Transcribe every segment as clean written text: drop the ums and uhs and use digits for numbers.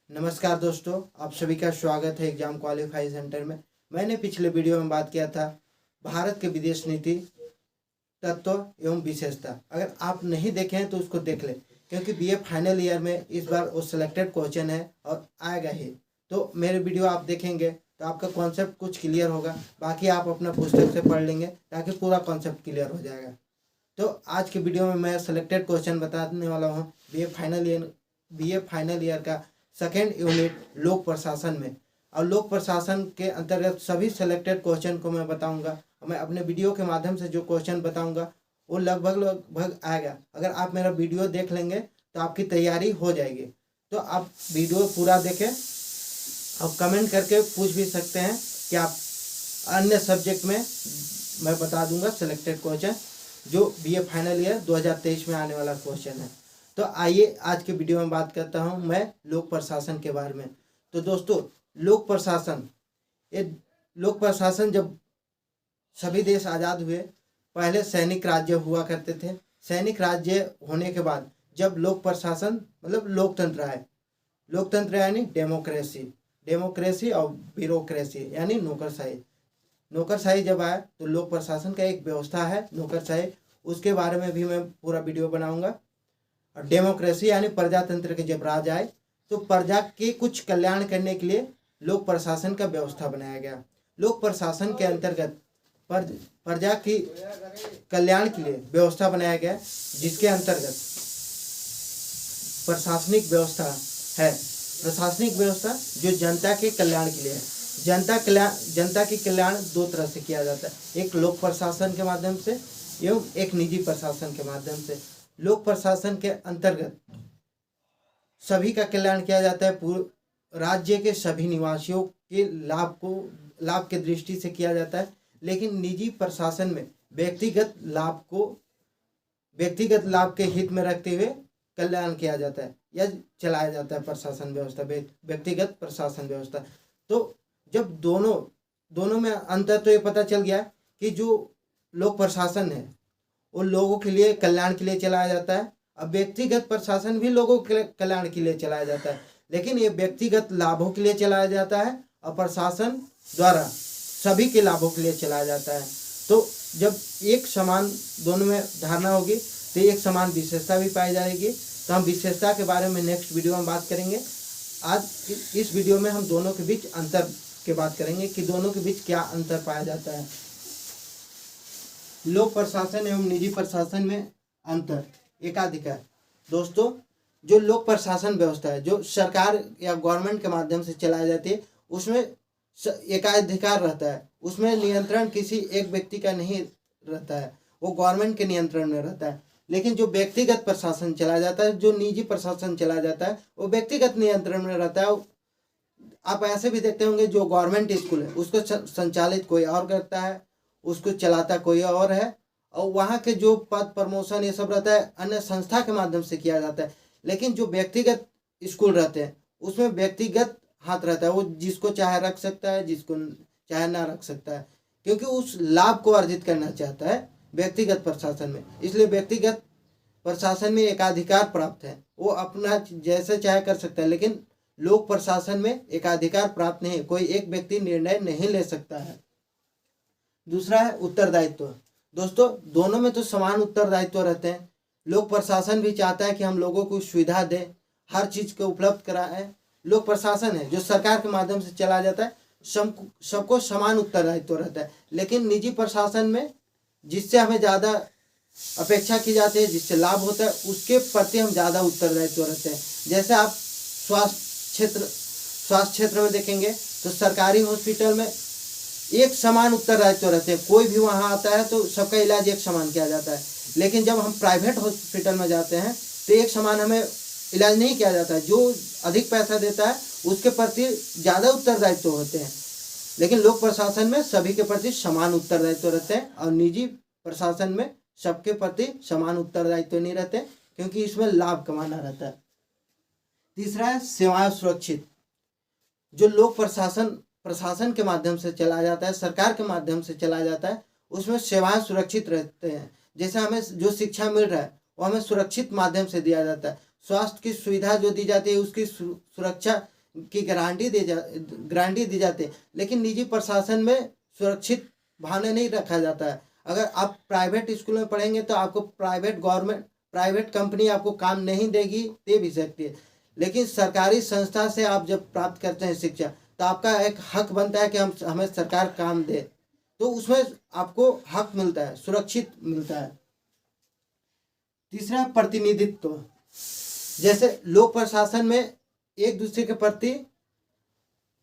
नमस्कार दोस्तों, आप सभी का स्वागत है एग्जाम क्वालिफाई सेंटर में। मैंने पिछले वीडियो में बात किया था भारत के विदेश नीति तत्व एवं विशेषता। अगर आप नहीं देखे हैं तो उसको देख लें, क्योंकि बीए फाइनल ईयर में इस बार वो सिलेक्टेड क्वेश्चन है और आएगा ही। तो मेरे वीडियो आप देखेंगे तो आपका कॉन्सेप्ट कुछ क्लियर होगा। बाकी आप अपना पुस्तक से पढ़ लेंगे ताकि पूरा कॉन्सेप्ट क्लियर हो जाएगा। तो आज के वीडियो में मैं सिलेक्टेड क्वेश्चन बताने वाला हूँ बीए फाइनल ईयर का सेकेंड यूनिट लोक प्रशासन में। और लोक प्रशासन के अंतर्गत सभी सिलेक्टेड क्वेश्चन को मैं बताऊंगा। मैं अपने वीडियो के माध्यम से जो क्वेश्चन बताऊंगा वो लगभग आएगा। अगर आप मेरा वीडियो देख लेंगे तो आपकी तैयारी हो जाएगी। तो आप वीडियो पूरा देखें और कमेंट करके पूछ भी सकते हैं कि आप अन्य सब्जेक्ट में मैं बता दूंगा सिलेक्टेड क्वेश्चन जो बीए फाइनल ईयर 2023 में आने वाला क्वेश्चन है। तो आइए आज के वीडियो में बात करता हूं मैं लोक प्रशासन के बारे में। तो दोस्तों, लोक प्रशासन जब सभी देश आज़ाद हुए, पहले सैनिक राज्य हुआ करते थे। सैनिक राज्य होने के बाद जब लोक प्रशासन मतलब लोकतंत्र आए, लोकतंत्र यानी डेमोक्रेसी और ब्यूरोक्रेसी यानी नौकरशाही जब आया तो लोक प्रशासन का एक व्यवस्था है नौकरशाही, उसके बारे में भी मैं पूरा वीडियो बनाऊंगा। और डेमोक्रेसी यानी प्रजातंत्र के जब राज आए तो प्रजा के कुछ कल्याण करने के लिए लोक प्रशासन का व्यवस्था बनाया गया। लोक प्रशासन के अंतर्गत प्रजा की कल्याण के लिए व्यवस्था बनाया गया, जिसके अंतर्गत प्रशासनिक व्यवस्था है। प्रशासनिक व्यवस्था जो जनता के कल्याण के लिए है। जनता की कल्याण दो तरह से किया जाता है, एक लोक प्रशासन के माध्यम से एवं एक निजी प्रशासन के माध्यम से। लोक प्रशासन के अंतर्गत सभी का कल्याण किया जाता है, पूरे राज्य के सभी निवासियों के लाभ के दृष्टि से किया जाता है। लेकिन निजी प्रशासन में व्यक्तिगत लाभ के हित में रखते हुए कल्याण किया जाता है या चलाया जाता है प्रशासन व्यवस्था, व्यक्तिगत प्रशासन व्यवस्था। तो जब दोनों में अंतर तो ये पता चल गया कि जो लोक प्रशासन है वो लोगों के लिए कल्याण के लिए चलाया जाता है। अब व्यक्तिगत प्रशासन भी लोगों के कल्याण के लिए चलाया जाता है, लेकिन ये व्यक्तिगत लाभों के लिए चलाया जाता है और प्रशासन द्वारा सभी के लाभों के लिए चलाया जाता है। तो जब एक समान दोनों में धारणा होगी तो एक समान विशेषता भी पाई जाएगी। तो हम विशेषता के बारे में नेक्स्ट वीडियो में बात करेंगे। आज इस वीडियो में हम दोनों के बीच अंतर की बात करेंगे कि दोनों के बीच क्या अंतर पाया जाता है। लोक प्रशासन एवं निजी प्रशासन में अंतर। एकाधिकार। दोस्तों, जो लोक प्रशासन व्यवस्था है जो सरकार या गवर्नमेंट के माध्यम से चलाई जाती है, उसमें एकाधिकार रहता है। उसमें नियंत्रण किसी एक व्यक्ति का नहीं रहता है, वो गवर्नमेंट के नियंत्रण में रहता है। लेकिन जो व्यक्तिगत प्रशासन चलाया जाता है, जो निजी प्रशासन चलाया जाता है, वो व्यक्तिगत नियंत्रण में रहता है। आप ऐसे भी देखते होंगे जो गवर्नमेंट स्कूल है उसको संचालित कोई और करता है, उसको चलाता कोई और है, और वहाँ के जो पद प्रमोशन ये सब रहता है अन्य संस्था के माध्यम से किया जाता है। लेकिन जो व्यक्तिगत स्कूल रहते हैं उसमें व्यक्तिगत हाथ रहता है, वो जिसको चाहे रख सकता है, जिसको चाहे ना रख सकता है, क्योंकि उस लाभ को अर्जित करना चाहता है व्यक्तिगत प्रशासन में। इसलिए व्यक्तिगत प्रशासन में एकाधिकार प्राप्त है, वो अपना जैसे चाहे कर सकता है। लेकिन लोक प्रशासन में एकाधिकार प्राप्त नहीं, कोई एक व्यक्ति निर्णय नहीं ले सकता है। दूसरा है उत्तरदायित्व। दोस्तों, दोनों में तो समान उत्तरदायित्व रहते हैं। लोक प्रशासन भी चाहता है कि हम लोगों को सुविधा दें, हर चीज को उपलब्ध कराएं। लोक प्रशासन है जो सरकार के माध्यम से चला जाता है, सबको समान उत्तरदायित्व रहता है। लेकिन निजी प्रशासन में जिससे हमें ज़्यादा अपेक्षा की जाती है, जिससे लाभ होता है, उसके प्रति हम ज़्यादा उत्तरदायित्व रहते हैं। जैसे आप स्वास्थ्य क्षेत्र में देखेंगे तो सरकारी हॉस्पिटल में एक समान उत्तरदायित्व रहते हैं। कोई भी वहाँ आता है तो सबका इलाज एक समान किया जाता है। लेकिन जब हम प्राइवेट हॉस्पिटल में जाते हैं तो एक समान हमें इलाज नहीं किया जाता है। जो अधिक पैसा देता है उसके प्रति ज़्यादा उत्तरदायित्व होते हैं। लेकिन लोक प्रशासन में सभी के प्रति समान उत्तरदायित्व रहते हैं, और निजी प्रशासन में सबके प्रति समान उत्तरदायित्व नहीं रहते, क्योंकि इसमें लाभ कमाना रहता है। तीसरा है सेवाएं सुरक्षित। जो लोक प्रशासन के माध्यम से चलाया जाता है, सरकार के माध्यम से चलाया जाता है, उसमें सेवाएं सुरक्षित रहते हैं। जैसे हमें जो शिक्षा मिल रहा है वो हमें सुरक्षित माध्यम से दिया जाता है। स्वास्थ्य की सुविधा जो दी जाती है उसकी सुरक्षा की गारंटी दी जाती है, लेकिन निजी प्रशासन में सुरक्षित भावना नहीं रखा जाता है। अगर आप प्राइवेट स्कूल में पढ़ेंगे तो आपको प्राइवेट कंपनी आपको काम नहीं देगी, दे भी सकती है, लेकिन सरकारी संस्था से आप जब प्राप्त करते हैं शिक्षा तो आपका एक हक बनता है कि हमें सरकार काम दे, तो उसमें आपको हक मिलता है, सुरक्षित मिलता है। तीसरा, प्रतिनिधित्व। जैसे लोक प्रशासन में एक दूसरे के प्रति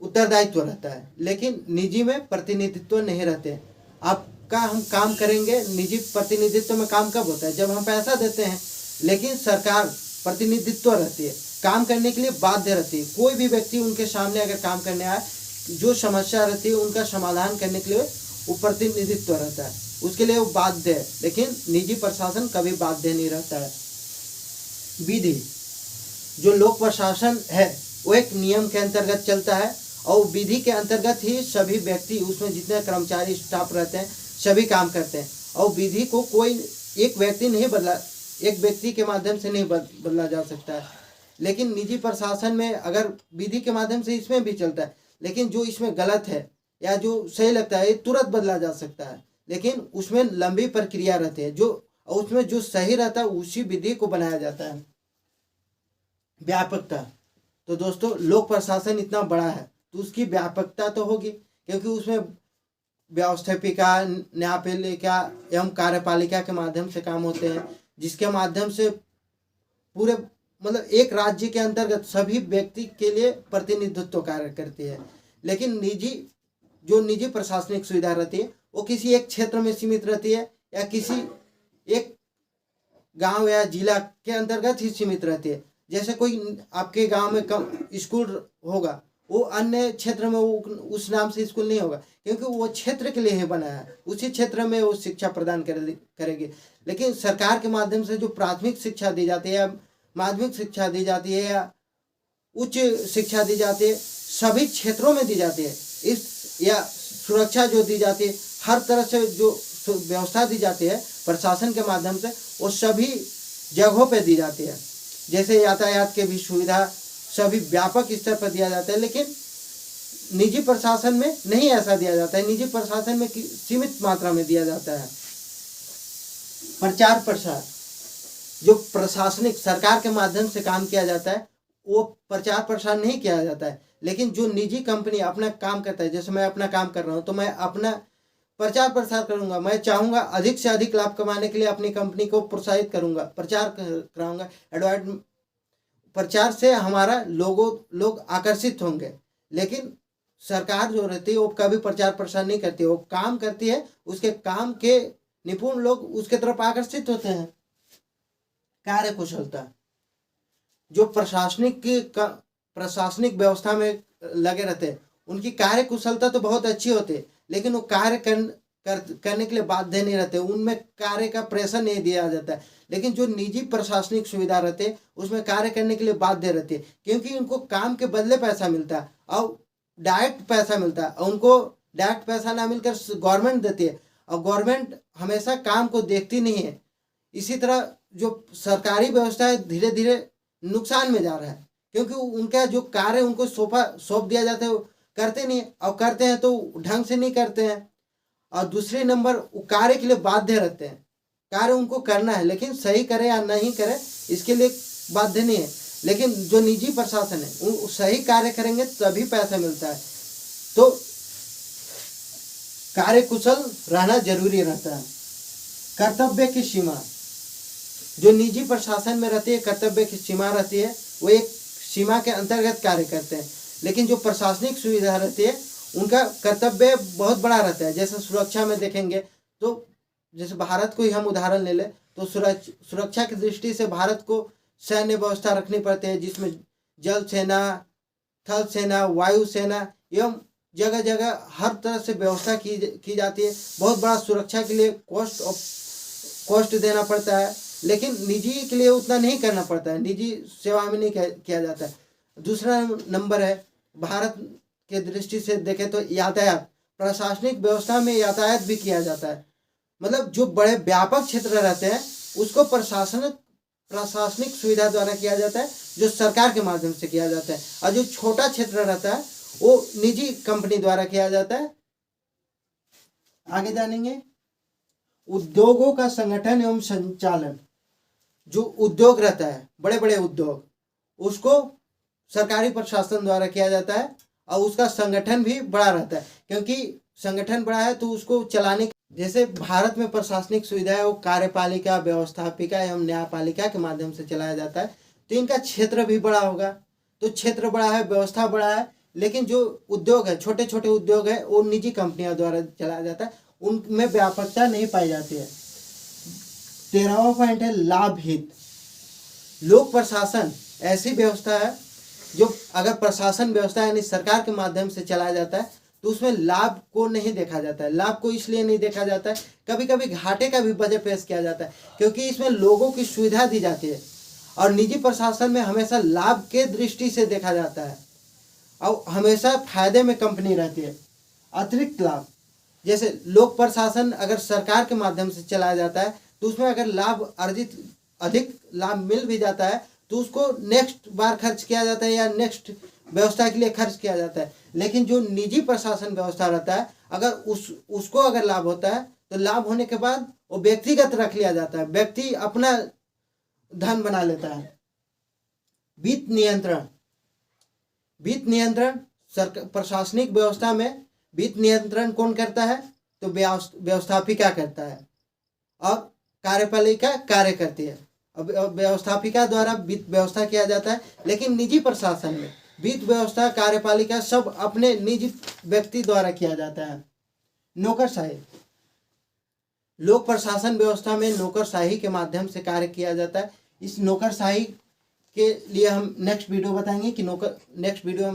उत्तरदायित्व रहता है, लेकिन निजी में प्रतिनिधित्व नहीं रहते। आपका हम काम करेंगे, निजी प्रतिनिधित्व में काम कब होता है? जब हम पैसा देते हैं, लेकिन सरकार प्रतिनिधित्व रहती है, काम करने के लिए बाध्य रहती है। कोई भी व्यक्ति उनके सामने अगर काम करने आए, जो समस्या रहती है उनका समाधान करने के लिए वो प्रतिनिधित्व रहता है, उसके लिए वो बाध्य है, लेकिन निजी प्रशासन कभी बाध्य नहीं रहता है। विधि, जो लोक प्रशासन है वो एक नियम के अंतर्गत चलता है और विधि के अंतर्गत ही सभी व्यक्ति, उसमें जितने कर्मचारी स्टाफ रहते हैं सभी काम करते हैं, और विधि को कोई एक व्यक्ति के माध्यम से नहीं बदला जा सकता है। लेकिन निजी प्रशासन में अगर विधि के माध्यम से इसमें भी चलता है, लेकिन जो इसमें गलत है या जो सही लगता है ये तुरंत बदला जा सकता है, लेकिन उसमें लंबी प्रक्रिया रहती है, उसमें जो सही रहता है उसी विधि को बनाया जाता है। व्यापकता, तो दोस्तों लोक प्रशासन इतना बड़ा है तो उसकी व्यापकता तो होगी, क्योंकि उसमें व्यवस्थापिका, न्यायपालिका एवं कार्यपालिका के माध्यम से काम होते हैं, जिसके माध्यम से पूरे मतलब एक राज्य के अंतर्गत सभी व्यक्ति के लिए प्रतिनिधित्व कार्य करती है। लेकिन निजी प्रशासनिक सुविधा रहती है वो किसी एक क्षेत्र में सीमित रहती है या किसी एक गांव या जिला के अंतर्गत ही सीमित रहती है। जैसे कोई आपके गांव में कम स्कूल होगा, वो अन्य क्षेत्र में उस नाम से स्कूल नहीं होगा, क्योंकि वो क्षेत्र के लिए ही बना है, उसी क्षेत्र में वो शिक्षा प्रदान करेगी। लेकिन सरकार के माध्यम से जो प्राथमिक शिक्षा दी जाती है, माध्यमिक शिक्षा दी जाती है या उच्च शिक्षा दी जाती है, सभी क्षेत्रों में दी जाती है। या सुरक्षा जो दी जाती है, हर तरह से जो व्यवस्था दी जाती है प्रशासन के माध्यम से, वो सभी जगहों पे दी जाती है। जैसे यातायात के भी सुविधा सभी व्यापक स्तर पर दिया जाता है, लेकिन निजी प्रशासन में नहीं ऐसा दिया जाता है। निजी प्रशासन में सीमित मात्रा में दिया जाता है। प्रचार प्रसार, जो प्रशासनिक सरकार के माध्यम से काम किया जाता है वो प्रचार प्रसार नहीं किया जाता है, लेकिन जो निजी कंपनी अपना काम करता है, जैसे मैं अपना काम कर रहा हूँ तो मैं अपना प्रचार प्रसार करूंगा, मैं चाहूंगा अधिक से अधिक लाभ कमाने के लिए अपनी कंपनी को प्रोत्साहित करूंगा, प्रचार कराऊंगा, प्रचार से हमारा लोग आकर्षित होंगे। लेकिन सरकार जो रहती है वो कभी प्रचार प्रसार नहीं करती, वो काम करती है, उसके काम के निपुण लोग उसके तरफ आकर्षित होते हैं। कार्य कुशलता, जो प्रशासनिक व्यवस्था में लगे रहते हैं उनकी कार्य कुशलता तो बहुत अच्छी होती है, लेकिन वो कार्य करने के लिए बाध्य नहीं रहते, उनमें कार्य का प्रेशर नहीं दिया जाता है। लेकिन जो निजी प्रशासनिक सुविधा रहते हैं उसमें कार्य करने के लिए बाध्य रहती है, क्योंकि उनको काम के बदले पैसा मिलता है और डायरेक्ट पैसा मिलता है, और उनको डायरेक्ट पैसा ना मिलकर गवर्नमेंट देती है, और गवर्नमेंट हमेशा काम को देखती नहीं है। इसी तरह जो सरकारी व्यवस्था है धीरे धीरे नुकसान में जा रहा है, क्योंकि उनका जो कार्य उनको सौंप दिया जाता है वो करते नहीं, और करते हैं तो ढंग से नहीं करते हैं। और दूसरे नंबर वो कार्य के लिए बाध्य रहते हैं, कार्य उनको करना है, लेकिन सही करे या नहीं करे इसके लिए बाध्य नहीं है। लेकिन जो निजी प्रशासन है वो सही कार्य करेंगे तभी पैसा मिलता है, तो कार्य कुशल रहना जरूरी रहता है। कर्तव्य की सीमा, जो निजी प्रशासन में रहती है कर्तव्य की सीमा रहती है, वो एक सीमा के अंतर्गत कार्य करते हैं। लेकिन जो प्रशासनिक सुविधा रहती है उनका कर्तव्य बहुत बड़ा रहता है। जैसे सुरक्षा में देखेंगे तो जैसे भारत को ही हम उदाहरण ले लें तो सुरक्षा की दृष्टि से भारत को सैन्य व्यवस्था रखनी पड़ती है, जिसमें जल सेना, थल सेना, वायु सेना एवं जगह जगह हर तरह से व्यवस्था की जाती है। बहुत बड़ा सुरक्षा के लिए कॉस्ट देना पड़ता है, लेकिन निजी के लिए उतना नहीं करना पड़ता है, निजी सेवा में नहीं किया जाता है। दूसरा नंबर है भारत के दृष्टि से देखें तो यातायात, प्रशासनिक व्यवस्था में यातायात भी किया जाता है। मतलब जो बड़े व्यापक क्षेत्र रहते हैं उसको प्रशासनिक सुविधा द्वारा किया जाता है, जो सरकार के माध्यम से किया जाता है, और जो छोटा क्षेत्र रहता है वो निजी कंपनी द्वारा किया जाता है। आगे जानेंगे उद्योगों का संगठन एवं संचालन। जो उद्योग रहता है, बड़े बड़े उद्योग, उसको सरकारी प्रशासन द्वारा किया जाता है, और उसका संगठन भी बड़ा रहता है, क्योंकि संगठन बड़ा है तो उसको चलाने, जैसे भारत में प्रशासनिक सुविधा है वो कार्यपालिका, व्यवस्थापिका एवं न्यायपालिका के माध्यम से चलाया जाता है। तो इनका क्षेत्र भी बड़ा होगा, तो क्षेत्र बड़ा है, व्यवस्था बड़ा है, लेकिन जो उद्योग है, छोटे छोटे उद्योग है, वो निजी कंपनियों द्वारा चलाया जाता है, उनमें व्यापकता नहीं पाई जाती है। 13वां पॉइंट है लाभ हित। लोक प्रशासन ऐसी व्यवस्था है जो अगर प्रशासन व्यवस्था यानी सरकार के माध्यम से चलाया जाता है तो उसमें लाभ को नहीं देखा जाता है। लाभ को इसलिए नहीं देखा जाता है, कभी कभी घाटे का भी बजट पेश किया जाता है, क्योंकि इसमें लोगों की सुविधा दी जाती है, और निजी प्रशासन में हमेशा लाभ के दृष्टि से देखा जाता है, और हमेशा फायदे में कंपनी रहती है। अतिरिक्त लाभ, जैसे लोक प्रशासन अगर सरकार के माध्यम से चलाया जाता है तो उसमें अगर लाभ अर्जित अधिक लाभ मिल भी जाता है तो उसको नेक्स्ट बार खर्च किया जाता है या नेक्स्ट व्यवस्था के लिए खर्च किया जाता है। लेकिन जो निजी प्रशासन व्यवस्था रहता है, अगर उसको अगर लाभ होता है तो लाभ होने के बाद वो व्यक्तिगत रख लिया जाता है, व्यक्ति अपना धन बना लेता है। वित्त नियंत्रण। वित्त नियंत्रण प्रशासनिक व्यवस्था में वित्त नियंत्रण कौन करता है? तो व्यवस्थापिका करता है, और कार्यपालिका कार्य करती है। अब व्यवस्थापिका द्वारा वित्त व्यवस्था किया जाता है, लेकिन निजी प्रशासन में वित्त व्यवस्था, कार्यपालिका सब अपने निजी व्यक्ति द्वारा किया जाता है। नौकरशाही। लोक प्रशासन व्यवस्था में नौकरशाही के माध्यम से कार्य किया जाता है। इस नौकरशाही के लिए हम नेक्स्ट वीडियो में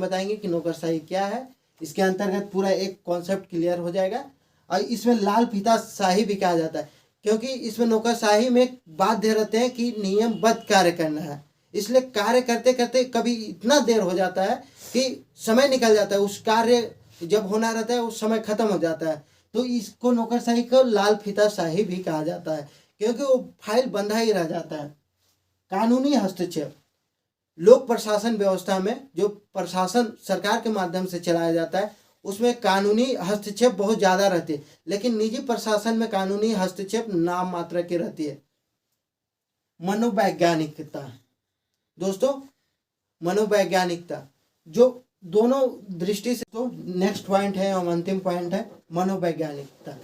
बताएंगे कि नौकरशाही क्या है। इसके अंतर्गत पूरा एक कॉन्सेप्ट क्लियर हो जाएगा। और इसमें लाल फीताशाही भी कहा जाता है, क्योंकि इसमें नौकरशाही में बाध्य रहते हैं कि नियमबद्ध कार्य करना है, इसलिए कार्य करते करते कभी इतना देर हो जाता है कि समय निकल जाता है, उस कार्य जब होना रहता है उस समय खत्म हो जाता है। तो इसको नौकरशाही को लाल फीताशाही भी कहा जाता है, क्योंकि वो फाइल बंधा ही रह जाता है। कानूनी हस्तक्षेप। लोक प्रशासन व्यवस्था में जो प्रशासन सरकार के माध्यम से चलाया जाता है उसमें कानूनी हस्तक्षेप बहुत ज़्यादा रहती है, लेकिन निजी प्रशासन में कानूनी हस्तक्षेप नाम मात्र की रहती है। मनोवैज्ञानिकता। दोस्तों, मनोवैज्ञानिकता जो दोनों दृष्टि से, तो नेक्स्ट पॉइंट है और अंतिम पॉइंट है मनोवैज्ञानिकता।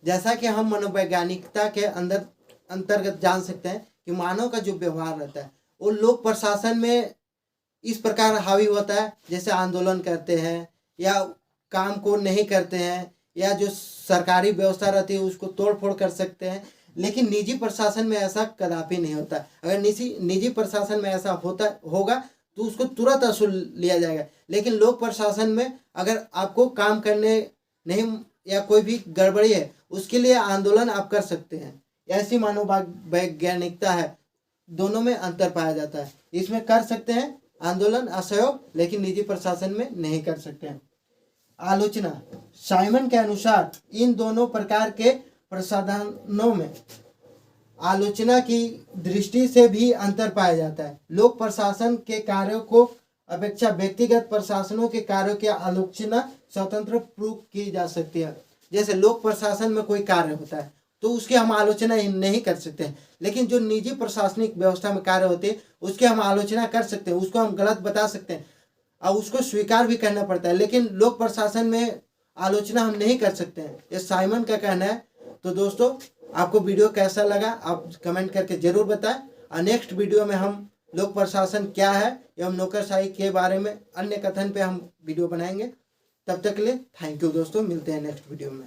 जैसा कि हम मनोवैज्ञानिकता के अंतर्गत जान सकते हैं कि मानव का जो व्यवहार रहता है वो लोक प्रशासन में इस प्रकार हावी होता है, जैसे आंदोलन करते हैं या काम को नहीं करते हैं, या जो सरकारी व्यवस्था रहती है उसको तोड़ फोड़ कर सकते हैं। लेकिन निजी प्रशासन में ऐसा कदापि नहीं होता। अगर निजी प्रशासन में ऐसा होगा तो उसको तुरंत असुल लिया जाएगा, लेकिन लोक प्रशासन में अगर आपको काम करने नहीं या कोई भी गड़बड़ी है उसके लिए आंदोलन आप कर सकते हैं। ऐसी मनोवैज्ञानिकता है, दोनों में अंतर पाया जाता है। इसमें कर सकते हैं आंदोलन, असहयोग, लेकिन निजी प्रशासन में नहीं कर सकते हैं। आलोचना। साइमन के अनुसार इन दोनों प्रकार के प्रसाधनों में आलोचना की दृष्टि से भी अंतर पाया जाता है। लोक प्रशासन के कार्यों को अपेक्षा व्यक्तिगत प्रशासनों के कार्यों की आलोचना स्वतंत्र रूप की जा सकती है। जैसे लोक प्रशासन में कोई कार्य होता है तो उसकी हम आलोचना नहीं कर सकते हैं, लेकिन जो निजी प्रशासनिक व्यवस्था में कार्य होते हैं उसकी हम आलोचना कर सकते हैं, उसको हम गलत बता सकते हैं और उसको स्वीकार भी करना पड़ता है। लेकिन लोक प्रशासन में आलोचना हम नहीं कर सकते हैं, ये साइमन का कहना है। तो दोस्तों, आपको वीडियो कैसा लगा आप कमेंट करके जरूर बताएं, और नेक्स्ट वीडियो में हम लोक प्रशासन क्या है एवं नौकरशाही के बारे में अन्य कथन पे हम वीडियो बनाएंगे। तब तक के लिए थैंक यू दोस्तों, मिलते हैं नेक्स्ट वीडियो में।